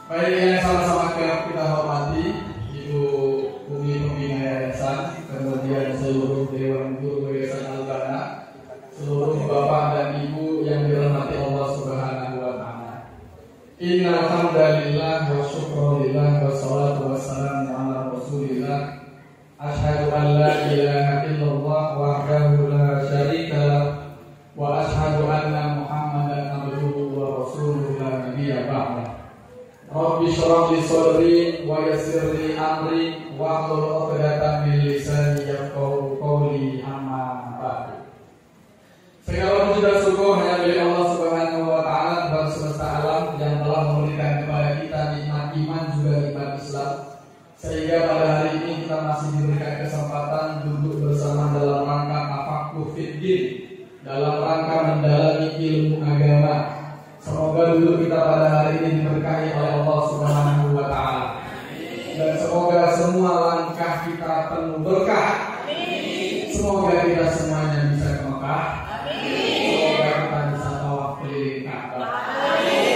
Baik, yang sama-sama kita hormati Ibu Umi Pembina Yayasan, kemudian seluruh Dewan Guru Yayasan Al-Bana, seluruh Bapak dan Ibu yang dirahmati Allah Subhanahu wa Ta'ala. Innal hamdalillah wa syukrulillah wa salatu wassalamu ala Rasulillah. Asyhadu an la ilaha illallah wahdahu la syarika lah wa asyhadu anna Muhammadan abduhu wa rasuluhu la nabiyya ba'da. Rabbi shrah li sadri wa yassir li amri wa hlul 'uqdatam min lisani yafqahu qawli, amma ba'du. Segala puji dan syukur hanya milik Allah Subhanahu wa Ta'ala, Tuhan semesta alam yang telah memberikan kepada kita nikmat iman juga nikmat Islam, sehingga pada hari ini kita masih diberikan kesempatan duduk bersama dalam rangka tafaqquh fiddin, dalam rangka mendalami ilmu agama. Semoga duduk kita pada hari ini diberkahi oleh Allah Subhanahu wa Ta'ala, dan semoga semua langkah kita penuh berkah. Semoga kita semuanya bisa ke Mekah. Semoga kita bisa tawaf keliling Ka'bah.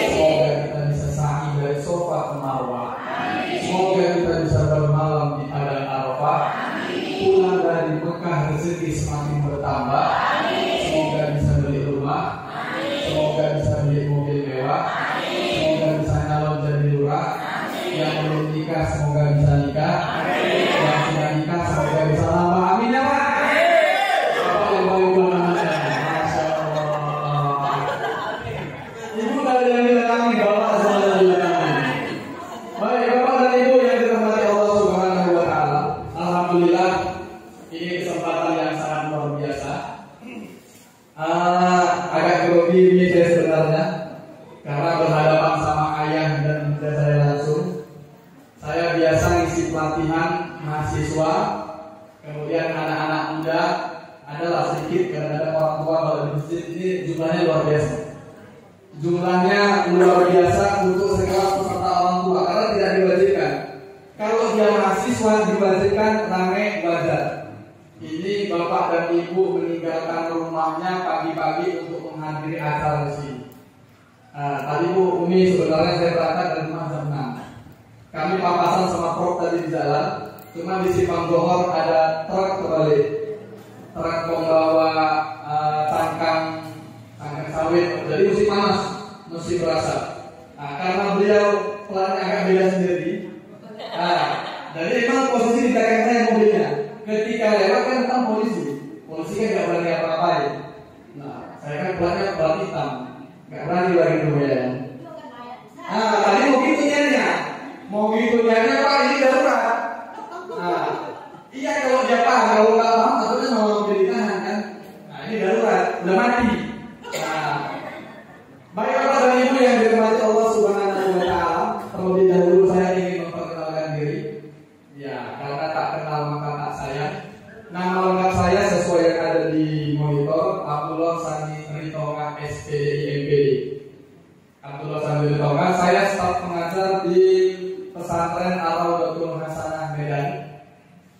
Semoga kita bisa sa'i dari Safa ke Marwah. Semoga kita bisa bermalam di Padang Arafah. Pulang dari Mekah rezeki semakin bertambah. Semoga bisa beli rumah. Semoga bisa beli mobil mewah. Semoga bisa nyalon jadi lurah. Yang belum nikah semoga bisa nikah. Yang sudah nikah semoga bisa lama. Amin ya Pak. Bapak yang baik banget. Masya Allah. Ibu dari yang dilekangi, Bapak semua yang dilekangi. Baik Bapak dan Ibu yang dirahmati Allah Subhanahu wa Ta'ala, alhamdulillah ini kesempatan yang sangat luar biasa. Agak grogi ini saya sebenarnya, karena berhadapan sama ayah dan bunda saya langsung. Saya biasa ngisi pelatihan mahasiswa, kemudian anak-anak muda, adalah sedikit karena ada orang tua kalau di masjid ini jumlahnya luar biasa. Jumlahnya luar biasa untuk sekelas peserta orang tua karena tidak diwajibkan. Kalau dia mahasiswa diwajibkan ramai wajar. Ini bapak dan ibu meninggalkan rumahnya pagi-pagi untuk menghadiri acara di sini. Tadi Bu Umi sebenarnya saya berangkat dari rumah jam 6. Kami papasan sama truk tadi di jalan. Cuma di Simpang Johor ada truk terbalik. Truk membawa tangkang sawit. Jadi musim panas, musim berasa. Karena beliau pelannya agak beda sendiri. Jadi memang posisi di belakang saya mobilnya. Ketika lewat kan tentang polisi kan nggak berani apa-apain. Saya kan pelannya pelan hitam, nggak berani lagi tuh ya. Tadi mau gitu nyanyi Pak, ini darurat. Iya kalau dia Pak, kalau nggak paham maksudnya mau mobil ditahan kan. Ini darurat, udah mati. Baik Bapak dan Ibu yang dirahmati Allah Subhanahu wa Ta'ala, terlebih dahulu saya ingin memperkenalkan diri. Ya, karena tak kenal maka tak sayang. Nama lengkap saya sesuai yang ada di monitor, Abdullah Sani Ritonga SPDI MPD. Abdullah Sani Ritonga, saya staf pengajar di pesantren Ar-Raudhatul Hasanah Medan.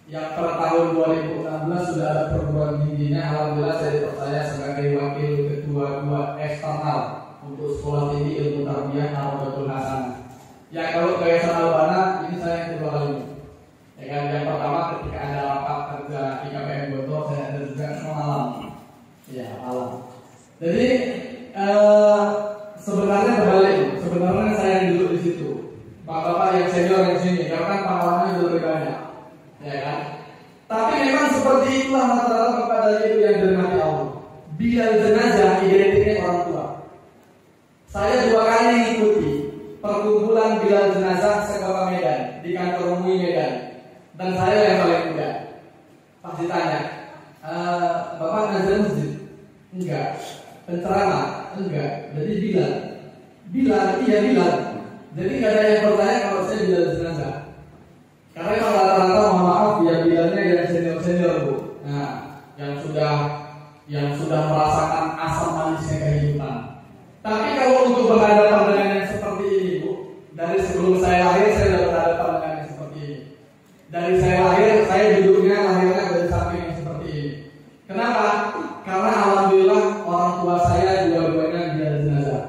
Yang per tahun 2016 sudah ada perguruan tingginya. Alhamdulillah saya dipercaya sebagai wakil ketua 2 eksternal untuk sekolah tinggi ilmu tarbiyah Ar-Raudhatul Hasanah. Ya kalau ke Yayasan Al-Bana ini saya yang kedua kali. Ya kan, yang pertama ketika ada rapat kerja IKPM Gontor, saya ada juga malam. Ya malam. Jadi sebenarnya berbalik. Sebenarnya saya yang duduk di situ. Bapak-bapak yang senior yang sini, karena kan pengalamannya lebih banyak. Ya kan? Tapi memang seperti itulah rata-rata Bapak dan Ibu yang dirahmati Allah. Bila jenazah identiknya orang tua. Saya 2 kali mengikuti perkumpulan bilal jenazah sekota Medan di kantor MUI Medan, dan saya yang paling muda. Pas ditanya, Bapak ngajar masjid? Enggak. Penceramah? Enggak. Jadi Bilal, iya Bilal. Jadi nggak ada yang bertanya kalau saya bilal jenazah. Karena kalau rata-rata mohon maaf ya bilalnya yang senior Bu. Nah, yang sudah merasakan asam manisnya kehidupan. Tapi kalau untuk berhadapan dengan yang seperti ini Bu, dari sebelum saya lahir saya sudah berhadapan dengan yang seperti ini. Dari saya lahir, saya duduknya lahirnya dari samping yang seperti ini. Kenapa? Karena alhamdulillah orang tua saya dua-duanya bilal jenazah.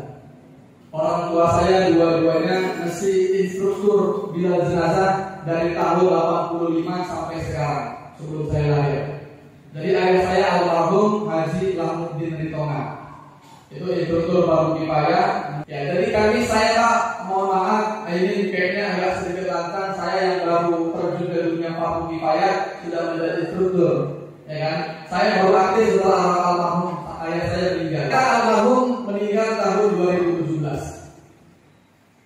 Orang tua saya dua dua-duanya mesti instruktur bilal jenazah dari tahun 85 sampai sekarang sebelum saya lahir. Jadi ayah saya almarhum Haji Lamuddin Ritonga itu instruktur Fardu Kifayah. Ya, jadi saya Pak, mohon maaf, ini kayaknya agak sedikit lantang. Saya yang baru terjun ke dunia Fardu Kifayah sudah menjadi instruktur, ya kan? Saya baru aktif setelah almarhum ayah saya meninggal. Almarhum meninggal tahun 2017.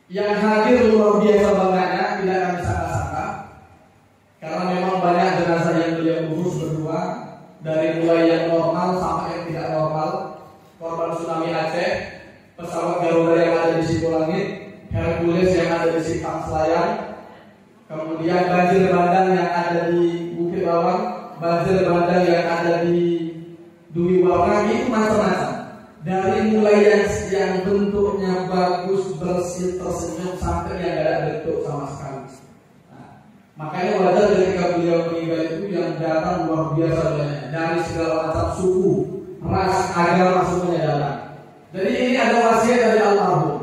Yang hadir luar biasa banyaknya, tidak kami sangka-sangka, karena memang banyak jenazah yang beliau urus berdua, dari mulai yang normal sampai yang tidak normal. Korban tsunami Aceh, pesawat Garuda yang ada di Sipulangit, Hercules yang ada di Simpang Selayar, kemudian banjir bandang yang ada di Bukit Bawang, banjir bandang yang ada di Dwi Warna, itu macam-macam. Dari mulai yang bentuknya bagus, bersih, tersenyum, sampai yang tidak ada bentuk sama sekali. Nah, makanya wajar ketika beliau meninggal itu yang datang luar biasa banyak dari segala macam suku, ras, agama, semuanya datang. Jadi ini ada wasiat dari almarhum.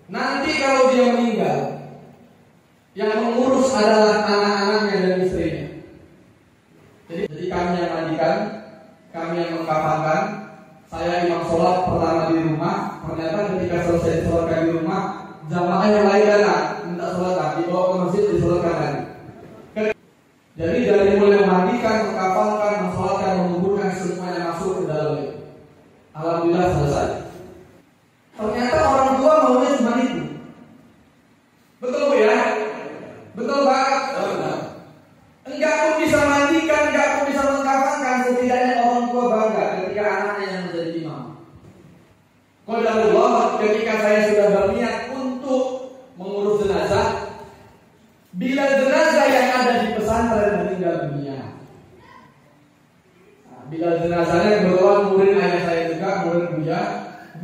Nanti kalau dia meninggal, yang mengurus adalah anak-anaknya dan istrinya. Jadi kami yang mandikan, kami yang mengkafankan. Saya imam sholat pertama di rumah. Ternyata ketika selesai disolatkan di rumah, jamaah yang lain datang minta sholatkan, dibawa ke masjid disolatkan lagi. Jadi dari mulai memandikan, mengkafankan, mensolatkan, menguburkan, semuanya masuk ke dalam itu. Alhamdulillah selesai. Ternyata orang tua maunya cuma itu. Betul Bu ya? Betul banget. Enggak pun bisa mandikan, enggak pun bisa mengkafankan, setidaknya orang tua bangga ketika anaknya yang menjadi imam. Qadarullah, ketika saya sudah berniat untuk mengurus jenazah, bila jenazah yang ada di pesantren meninggal dunia, bila jenazahnya kebetulan murid ayah saya juga, murid Buya,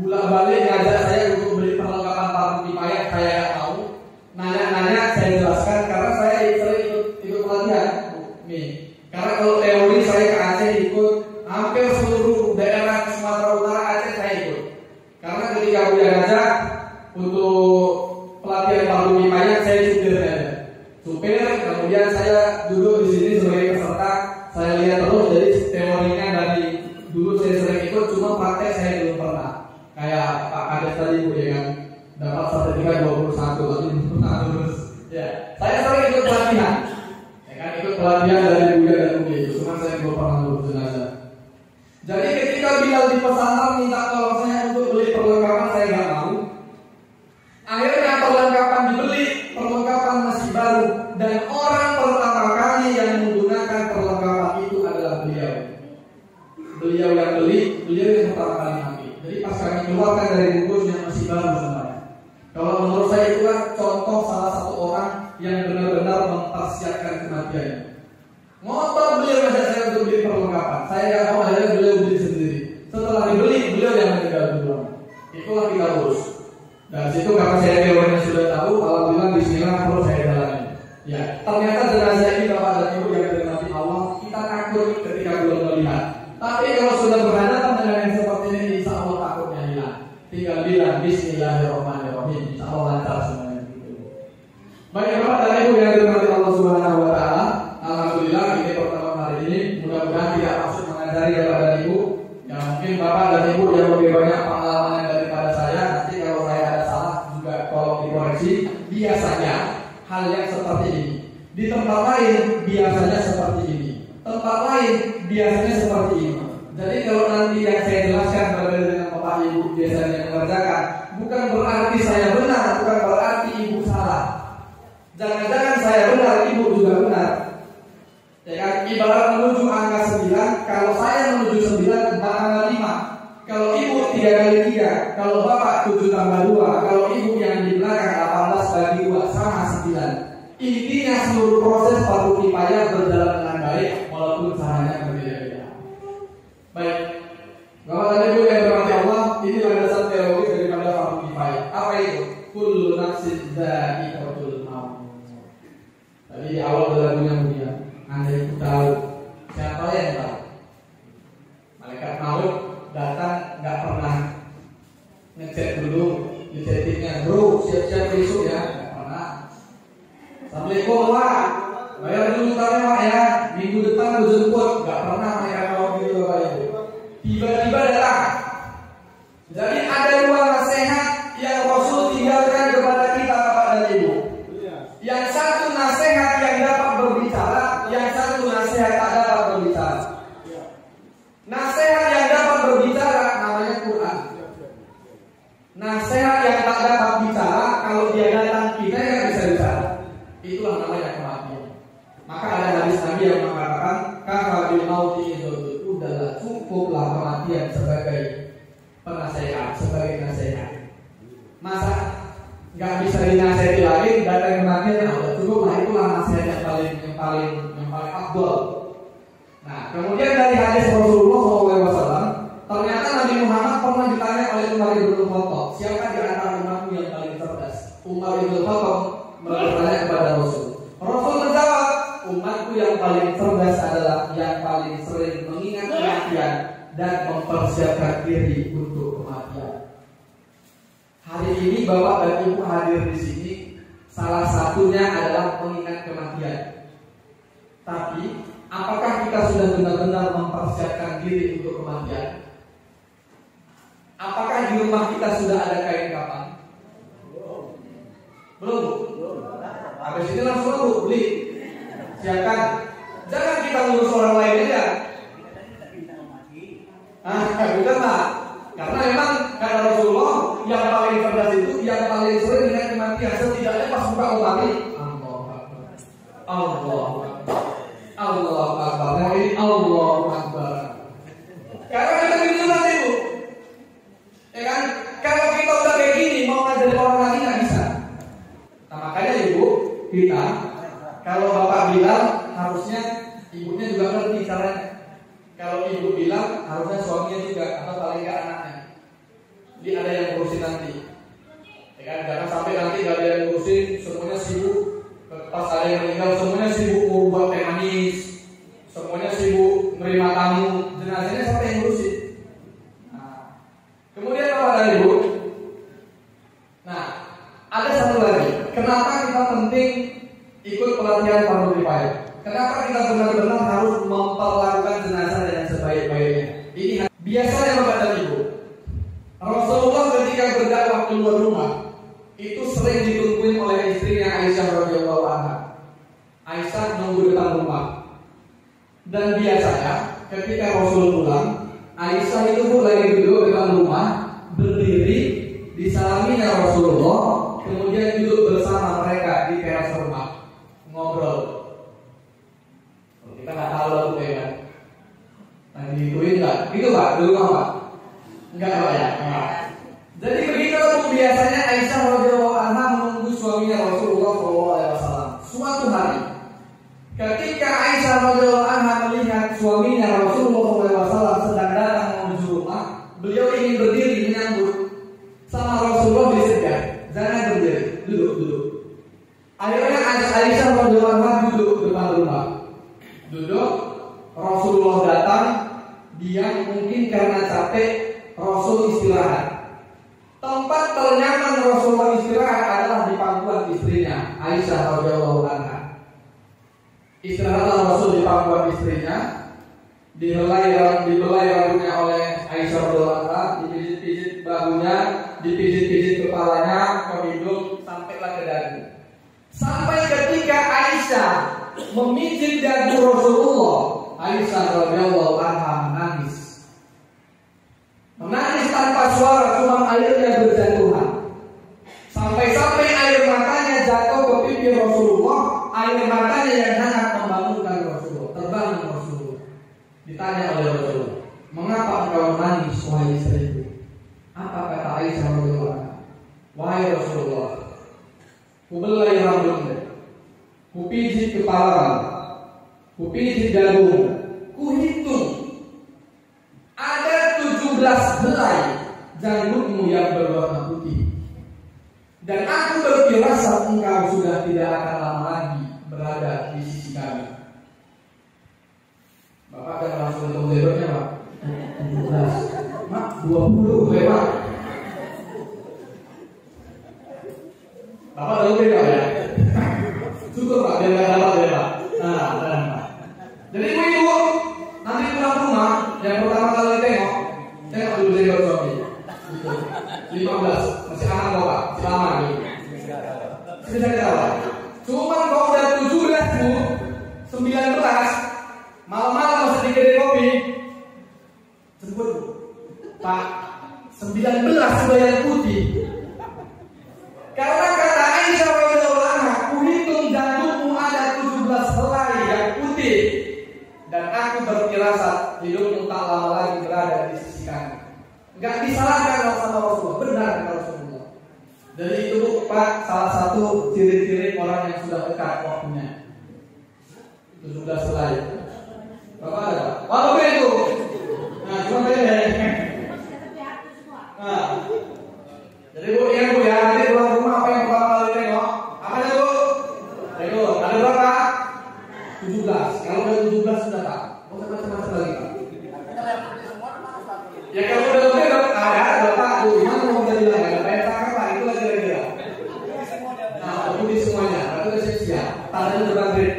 bolak-balik ngajak saya untuk beli perlengkapan Fardu Kifayah, saya nggak tahu. Nanya-nanya saya jelaskan karena saya sering ikut pelatihan. Nih, karena kalau teori saya ke Aceh ikut, hampir seluruh daerah Sumatera Utara Aceh saya ikut. Karena ketika Buya ngajak untuk pelatihan Fardu Kifayah, saya supirnya. Supir, kemudian saya duduk di sini sebagai peserta. Saya lihat terus, jadi teorinya dari dulu saya sering ikut, cuma praktek saya belum pernah. Kayak Pak Kades tadi Bu ya kan, dapat sertifikat 21 tapi belum pernah lulus. Ya, saya sering ikut pelatihan. Ya kan, ikut pelatihan dari Buya dan Umi itu, cuma saya belum pernah lulus jenazah. Jadi ketika Bilal di pesantren minta tolong saya untuk beli perlengkapan, saya nggak mau. Akhirnya perlengkapan dibeli, perlengkapan masih baru, dan orang pertama kali yang menggunakan perlengkapan itu adalah beliau. Beliau yang beli, beliau yang pertama kali mati. Jadi pas kami keluarkan dari bungkusnya masih baru semuanya. Kalau menurut saya itu kan contoh salah satu orang yang benar-benar mempersiapkan kematiannya. Ngotot beliau ngajak saya untuk beli perlengkapan. Saya nggak mau, akhirnya beliau beli sendiri. Setelah dibeli, beliau yang meninggal duluan. Itulah kita urus. Dan situ karena saya teorinya sudah tahu, alhamdulillah bismillah terus saya jalani. Ya, ternyata jenazah ini Bapak dan Ibu yang dirahmati Allah, kita takut ketika belum melihat. Tapi kalau sudah berhadapan dengan yang seperti ini, insya Allah takutnya hilang. Tinggal bilang Bismillahirrahmanirrahim, insya Allah lancar semuanya. Baik Bapak dan Ibu yang dirahmati Allah Subhanahu Wa Taala, alhamdulillah ini pertemuan hari ini mudah-mudahan tidak maksud mengajari Bapak dan Ibu. Ya mungkin Bapak dan Ibu yang lebih banyak pengalaman daripada saya. Nanti kalau saya ada salah juga tolong dikoreksi. Biasanya hal yang seperti ini di tempat lain biasanya seperti ini, tempat lain biasanya seperti ini. Jadi kalau nanti yang saya jelaskan berbeda dengan Bapak Ibu biasanya mengerjakan, bukan berarti saya benar, bukan berarti Ibu salah. Jangan-jangan saya benar, Ibu juga benar. Ya kan? Ibarat menuju angka 9, kalau saya menuju 9 angka 5. Kalau Ibu 3 kali 3, kalau Bapak 7 tambah 2, kalau Ibu yang di belakang 18 bagi 2 sama 9. Intinya seluruh proses Fardu Kifayah berjalan dengan baik walaupun caranya berbeda-beda. Baik, Bapak dan Ibu yang dirahmati Allah, ini landasan teori daripada Fardu Kifayah. Apa itu? Kullu nafsin dha'iqatul maut. Tadi di awal lagunya mulia, Anda itu tahu siapa yang tahu? Malaikat maut datang nggak pernah ngecek dulu, ngecetiknya bro siap-siap besok ya, nggak pernah. Assalamualaikum Pak, bayar dulu utangnya Pak ya, minggu depan gue jemput. Nggak pernah mereka kalau gitu Bapak Ibu. Tiba-tiba datang. Jadi ada dua nasihat yang Rasul tinggalkan kepada kita Bapak dan Ibu. Yang satu nasihat yang dapat berbicara, yang satu nasihat tak dapat berbicara. Nasihat yang dapat berbicara namanya Quran. Nasihat yang tak dapat bicara, kalau dia datang kita yang bisa bicara. Itulah namanya kematian. Maka ada hadis Nabi yang mengatakan, kafa bil mauti idzul, udahlah cukuplah kematian sebagai penasehat, sebagai nasihat. Masa nggak bisa dinasihati lagi, datang kematian, nah, cukuplah, itulah nasihat yang paling afdol. Nah, kemudian dari hadis Rasulullah SAW, ternyata Nabi Muhammad pernah ditanya oleh Umar bin Khattab, siapa di antara umatmu yang paling cerdas? Umar bin Khattab bertanya kepada Rasul. Rasul menjawab, umatku yang paling cerdas adalah yang paling sering mengingat kematian dan mempersiapkan diri untuk kematian. Hari ini Bapak dan Ibu hadir di sini, salah satunya adalah mengingat kematian. Tapi apakah kita sudah benar-benar mempersiapkan diri untuk kematian? Apakah di rumah kita sudah ada kain kafan? Belum. Habis ini langsung beli. Siapkan. Jangan kita ngurus orang lain aja. Bukan Pak. Karena memang kata Rasulullah, yang paling cerdas itu yang paling sering dengan kematian. Setidaknya pas buka lemari, Allah Akbar. Ini Allah Akbar. Karena kita begitu nanti Bu. Ya kan? Kalau kita udah kayak gini mau ngajarin orang lagi nggak bisa. Nah makanya Ibu, kita kalau Bapak bilang harusnya ibunya juga ngerti caranya. Kalau ibu bilang harusnya suaminya juga atau paling nggak anaknya. Jadi ada yang ngurusin nanti. Ya kan? Jangan sampai nanti nggak ada yang ngurusin, semuanya sibuk. Pas ada yang meninggal semuanya sibuk buat teh manis, semuanya sibuk menerima tamu, jenazahnya siapa yang ngurusin? Nah, kemudian apa ada Ibu? Nah, ada satu lagi. Kenapa kita penting ikut pelatihan fardu kifayah? Kenapa kita benar-benar harus memperlakukan jenazah dengan sebaik-baiknya? Ini biasanya Bapak dan Ibu, Rasulullah ketika berdakwah keluar rumah itu sering ditungguin oleh istrinya Aisyah radhiyallahu anha. Aisyah nunggu depan rumah. Dan biasanya ketika Rasul pulang, Aisyah itu pun lagi duduk depan rumah, berdiri, disalaminya Rasulullah, kemudian duduk bersama mereka di teras rumah, ngobrol. Kita nggak tahu lalu kayak lagi dituin nggak? Gitu Pak, dulu Pak? Enggak Pak ya? Enggak. Jadi begitu biasanya Aisyah radhiyallahu anha menunggu suaminya Rasulullah SAW. Suatu hari, ketika Aisyah radhiyallahu anha melihat suaminya Rasulullah SAW sedang datang menuju rumah, beliau ingin berdiri menyambut. Sama Rasulullah disegah, jangan berdiri, duduk. Akhirnya Aisyah radhiyallahu anha duduk depan rumah. Duduk, Rasulullah datang, dia mungkin karena capek, Rasul istirahat. Tempat ternyaman Rasulullah istirahat adalah di pangkuan istrinya Aisyah radhiyallahu anha. Istirahatlah Rasul di pangkuan istrinya, dibelai rambutnya oleh Aisyah radhiyallahu anha, dipijit-pijit bahunya, dipijit-pijit kepalanya, ke hidung, sampailah ke dagu. Sampai ketika Aisyah memijit dagu Rasulullah, Aisyah radhiyallahu anha menangis. Menangis tanpa suara, cuma airnya berjatuhan. Sampai-sampai air matanya jatuh ke pipi Rasulullah, air matanya yang hangat membangunkan Rasulullah, terbangun Rasulullah. Ditanya oleh Rasulullah, mengapa engkau menangis wahai istriku? Apa kata Aisyah radhiyallahu anha? Wahai Rasulullah, kubelai rambutnya, kupijit kepala, kupijit dagunya, kuhitung ada 17 helai janggutmu yang berwarna putih. Dan aku berfirasat engkau sudah tidak akan lama lagi berada di sisi kami. Bapak kan langsung hitung lebarnya Pak. 17, Mak 20 lebar. Bapak tahu beda ya? Syukur Pak, dia nggak dapat ya Pak. Nah, Pak. Jadi ibu nanti pulang rumah, yang pertama kali tengok dulu jenggot suami. 15, masih anak kok Pak, masih lama gitu. Bisa ketawa. Cuman kalau udah 17 Bu, 19, malam-malam masih dikira kopi. Jemput Pak, 19 sudah yang putih. Karena kata Aisyah radhiyallahu anha, kuhitung jantungmu ada 17 helai yang putih, dan aku berfirasat hidupmu tak lama lagi berada di sisi kanan. Enggak disalahkan sama Rasulullah, benar kata Rasulullah. Jadi itu Pak, salah satu ciri-ciri orang yang sudah dekat waktunya. 17 helai. Bapak ada? Walau itu. Nah, cuma beda. Nah, jadi Bu, ya Bu ya, nanti pulang rumah apa yang pertama kali tengok? Apa ya Bu? Tengok, ada berapa? 17. Kalau udah 17 sudah tak? Oh, macam-macam lagi Pak. Ya kalau udah lebih ada Bapak Bu, gimana mau kita bilang? Ada banyak cakap Pak, itu lagi kira-kira. Nah, putih semuanya, itu udah siap-siap. Tandanya berbanding.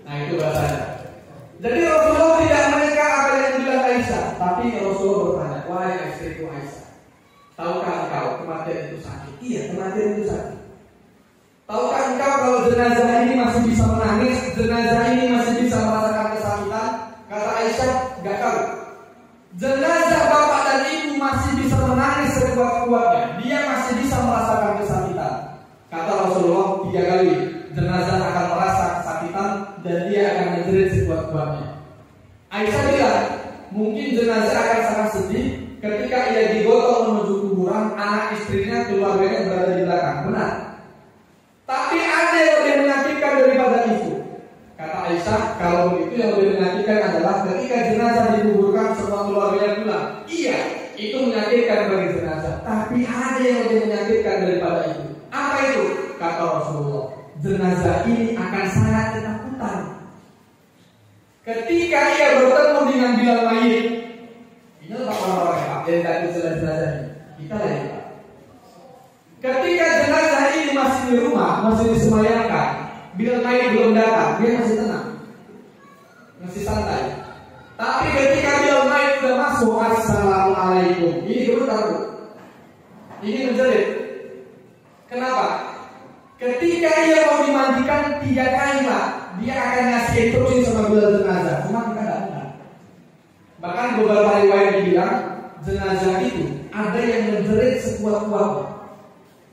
Nah, itu bahasanya. Jadi Rasulullah tidak mereka apa yang dibilang Aisyah, tapi Rasulullah bertanya, wahai istriku Aisyah, tahukah engkau kematian itu sakit? Iya, kematian itu sakit. Tahukah engkau kalau jenazah ini masih bisa menangis, jenazah ini masih bisa merasakan kesakitan? Kata Aisyah, enggak tahu. Jenazah bapak dan ibu masih bisa menangis sekuat-kuatnya, dia masih bisa merasakan kesakitan. Kata Rasulullah 3 kali, jenazah akan merasa kesakitan dan dia akan menjerit sekuat-kuatnya. Aisyah bilang, mungkin jenazah akan sangat sedih ketika ia digotong menuju kuburan, anak istrinya, keluarganya berada di belakang. Benar. Tapi ada yang lebih menyakitkan daripada itu. Kata Aisyah, kalau begitu yang lebih menyakitkan adalah ketika jenazah dikuburkan semua keluarganya pulang. Iya, itu menyakitkan bagi jenazah. Tapi ada yang lebih menyakitkan daripada itu. Apa itu? Kata Rasulullah, jenazah ini akan sangat ketakutan ketika ia bertemu dengan Bilal mayit. Ini adalah orang-orang yang tidak bisa jenazah ini. Kita lagi Pak. Ketika jenazah ini masih di rumah, masih disemayamkan, Bilal mayit belum datang, dia masih tenang, masih santai. Tapi ketika Bilal mayit sudah masuk, assalamualaikum, ini dulu takut, ini menjerit. Kenapa? Ketika ia mau dimandikan 3 kali Pak, dia akan ngasih instruksi sama Bilal jenazah. Cuma kita tidak benar. Bahkan beberapa riwayat dibilang jenazah itu ada yang menjerit sekuat-kuatnya.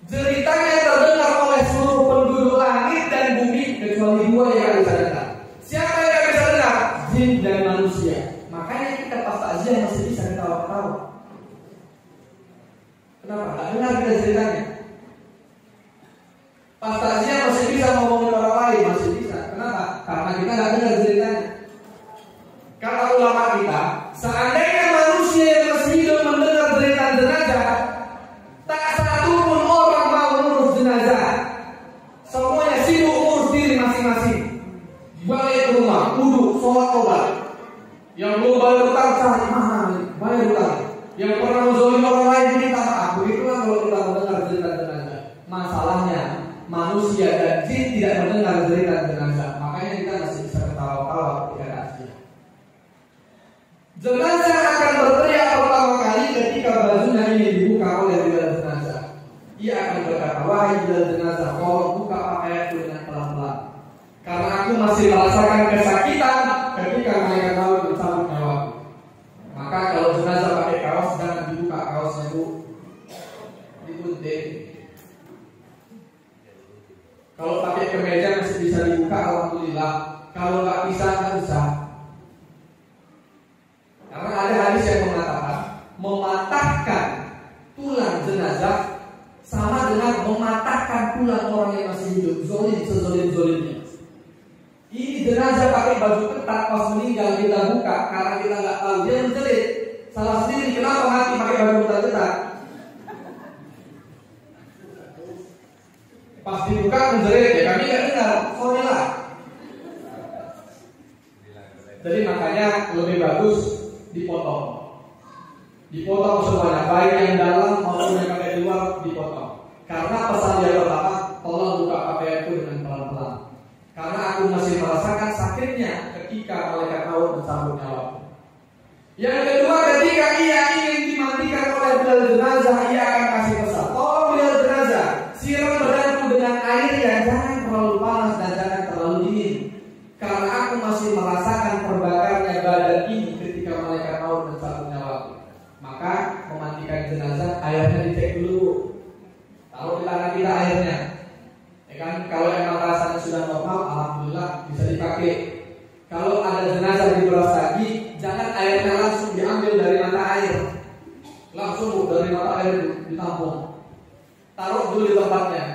Ceritanya terdengar oleh seluruh penduduk langit dan bumi kecuali 2 yang bisa dengar. Siapa yang bisa dengar? Jin dan manusia. Makanya kita pas takziah masih bisa ketawa-ketawa. Kenapa? Tidak dengar kita ceritanya. Pas takziah masih bisa ngomongin orang lain, masih bisa. Kenapa? Karena kita tidak dengar ceritanya. Kata ulama kita, seandainya manusia yang masih hidup mendengar cerita jenazah, tak satu pun orang mau ngurus jenazah. Semuanya sibuk ngurus diri masing-masing. Balik ke rumah, duduk, sholat tobat. Yang belum bayar utang cari mana nih? Bayar utang. Yang pernah menzolim orang lain minta maaf. Begitulah kalau kita mendengar cerita jenazah. Masalahnya manusia dan jin tidak mendengar cerita jenazah. Makanya kita masih bisa ketawa-tawa ketika takziah. Jenazah akan berteriak pertama kali ketika bajunya ini dibuka oleh Bilal jenazah. Ia akan berkata, wahai Bilal jenazah, tolong buka pakaianku dengan pelan-pelan. Karena aku masih merasakan kesakitan ketika malaikat maut mencabut nyawaku. Maka kalau jenazah pakai kaos, jangan dibuka kaosnya itu, digunting. Kalau pakai kemeja masih bisa dibuka, alhamdulillah. Kalau nggak bisa, nggak bisa. Karena ada hadis yang mengatakan mematahkan tulang jenazah sama dengan mematahkan tulang orang yang masih hidup. Zolim sezolim-zolimnya. Ini jenazah pakai baju ketat, pas meninggal kita buka karena kita nggak tahu, dia menjerit. Salah sendiri, kenapa mati pakai baju ketat? Pas dibuka menjerit, ya kami nggak dengar, sorry lah. Jadi makanya lebih bagus dipotong semuanya, baik yang dalam maupun yang pakai di luar dipotong. Karena pesan dia pertama, mencabut nyawa. Yang kedua, ketika ia ingin dimandikan oleh bilal jenazah, ia akan kasih pesan, tolong bilal jenazah, siram badanku dengan air yang jangan terlalu panas dan jangan terlalu dingin, karena aku masih merasakan terbakarnya badan ini ketika malaikat maut mencabut nyawaku. Maka memandikan jenazah, airnya dicek dulu, taruh di tangan kita airnya. Ya kan, kalau emang rasanya sudah normal, alhamdulillah bisa dipakai. Kalau ada jenazah diberas lagi, jangan airnya langsung diambil dari mata air, langsung dari mata air ditampung. Taruh dulu di tempatnya.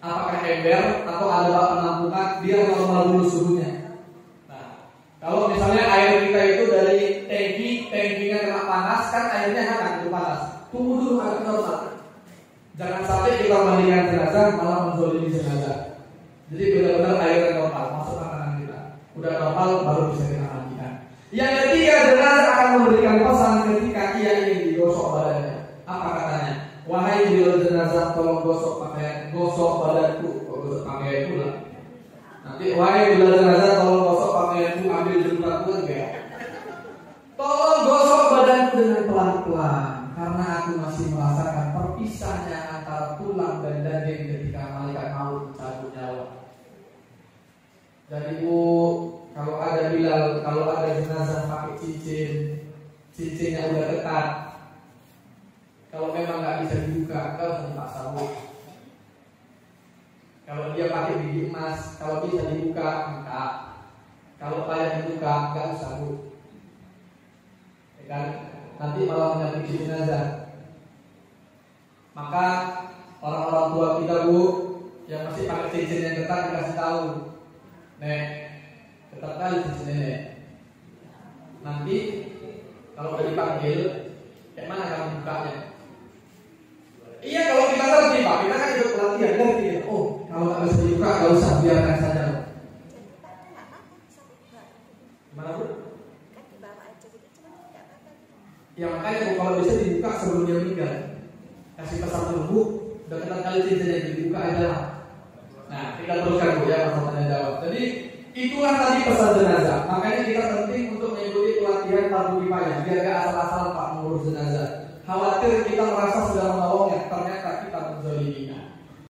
Apakah ember atau ada bak penampungan, biar normal dulu suhunya. Nah, kalau misalnya air kita itu dari tangkinya kena panas, kan airnya hangat itu panas. Tunggu dulu air normal. Jangan sampai kita mandikan jenazah malah menzolimi jenazah. Jadi benar-benar air yang normal masuk makanan kita. Udah normal baru bisa kita mandikan. Yang ketiga, jenazah akan memberikan pesan ketika ia ingin digosok badannya. Apa katanya? Wahai bilal jenazah, tolong gosok badanku. Gosok pakaian pula. Nanti wahai bilal jenazah, tolong gosok pakaianku, ambil jengkatku enggak. Tolong gosok badanku dengan pelan-pelan, karena aku masih merasakan perpisahnya antara tulang dan daging ketika malaikat maut mencabut nyawa. Jadi Bu, kalau ada bilal, kalau ada jenazah pakai cincinnya udah ketat. Kalau memang nggak bisa dibuka, nggak usah dipaksa Bu. Kalau dia pakai gigi emas, kalau bisa dibuka, buka. Kalau payah dibuka, nggak usah Bu. Ya kan? Nanti malah menyakiti jenazah. Maka orang-orang tua kita Bu, yang masih pakai cincin yang ketat dikasih tahu, Nek, ketat kali cincin Nek. Nanti kalau udah dipanggil, kayak mana kamu bukanya? Iya, kalau kita ngerti Pak, kita kan ikut pelatihan ngerti. Oh, kalau nggak bisa dibuka, nggak usah, biarkan saja. Gimana Bu? Ya makanya Bu, kalau bisa dibuka sebelum dia meninggal. Kasih pesan dulu Bu, udah ketat kali cincin yang dibuka aja lah. Nah, kita teruskan Bu ya pertanyaan jawab. Jadi itulah tadi pesan jenazah. Makanya kita penting untuk mengikuti pelatihan fardu kifayah biar gak asal-asal Pak mengurus jenazah. Khawatir kita merasa sudah menolongnya, ternyata kita menzaliminya.